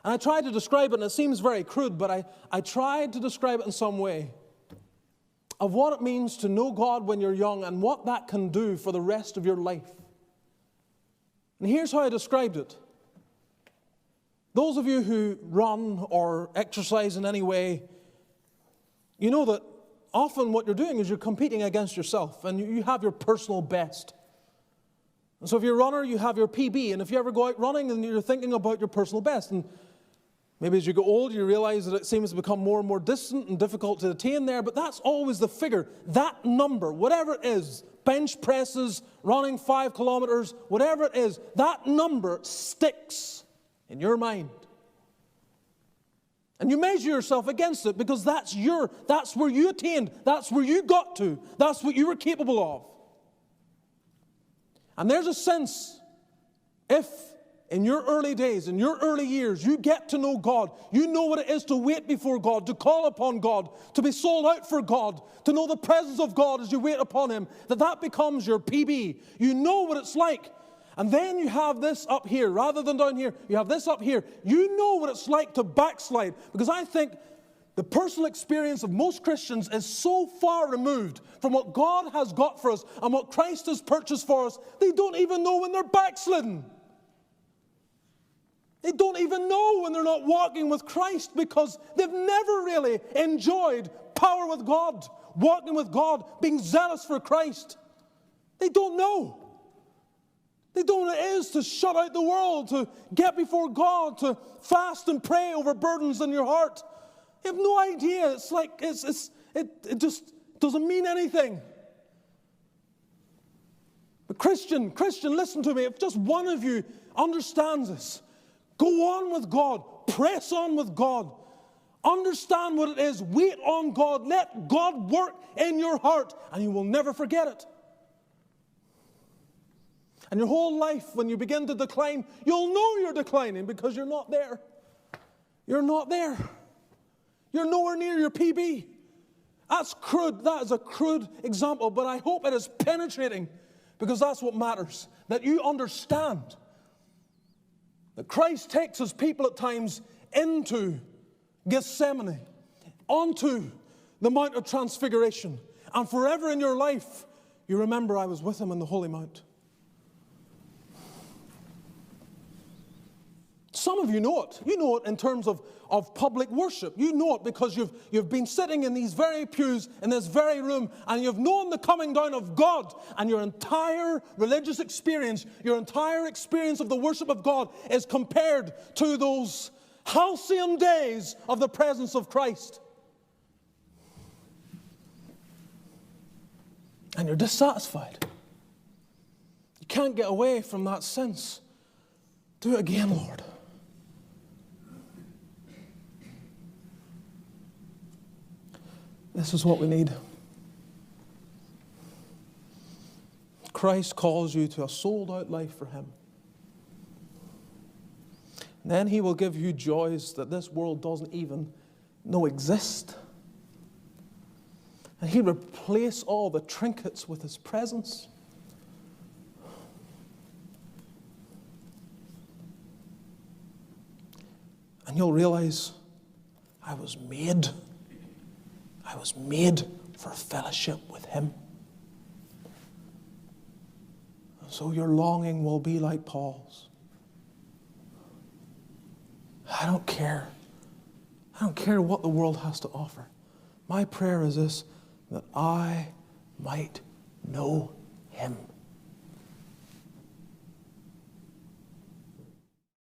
And I tried to describe it, and it seems very crude, but I tried to describe it in some way of what it means to know God when you're young and what that can do for the rest of your life. And here's how I described it. Those of you who run or exercise in any way, you know that often what you're doing is you're competing against yourself, and you have your personal best. And so if you're a runner, you have your PB, and if you ever go out running and you're thinking about your personal best, and maybe as you get older you realize that it seems to become more and more distant and difficult to attain there, but that's always the figure. That number, whatever it is, bench presses, running 5 kilometers, whatever it is, that number sticks in your mind. And you measure yourself against it because that's where you attained, that's where you got to, that's what you were capable of. And there's a sense, if in your early days, in your early years, you get to know God, you know what it is to wait before God, to call upon God, to be sold out for God, to know the presence of God as you wait upon Him, that becomes your PB. You know what it's like. And then you have this up here, rather than down here, you have this up here. You know what it's like to backslide, because I think the personal experience of most Christians is so far removed from what God has got for us and what Christ has purchased for us, they don't even know when they're backslidden. They don't even know when they're not walking with Christ because they've never really enjoyed power with God, walking with God, being zealous for Christ. They don't know. They don't know what it is to shut out the world, to get before God, to fast and pray over burdens in your heart. You have no idea. It's like, it just doesn't mean anything. But Christian, listen to me. If just one of you understands this, go on with God. Press on with God. Understand what it is. Wait on God. Let God work in your heart, and you will never forget it. And your whole life, when you begin to decline, you'll know you're declining because you're not there. You're not there. You're nowhere near your PB. That's crude. That is a crude example, but I hope it is penetrating because that's what matters. That you understand that Christ takes His people at times into Gethsemane, onto the Mount of Transfiguration, and forever in your life, you remember I was with Him on the Holy Mount. Some of you know it. You know it in terms of public worship. You know it because you've been sitting in these very pews, in this very room, and you've known the coming down of God, and your entire religious experience, your entire experience of the worship of God is compared to those halcyon days of the presence of Christ. And you're dissatisfied. You can't get away from that sense. Do it again, Lord. This is what we need. Christ calls you to a sold-out life for Him. And then He will give you joys that this world doesn't even know exist. And He'll replace all the trinkets with His presence. And you'll realize, I was made for fellowship with Him. And so your longing will be like Paul's. I don't care. I don't care what the world has to offer. My prayer is this, that I might know Him.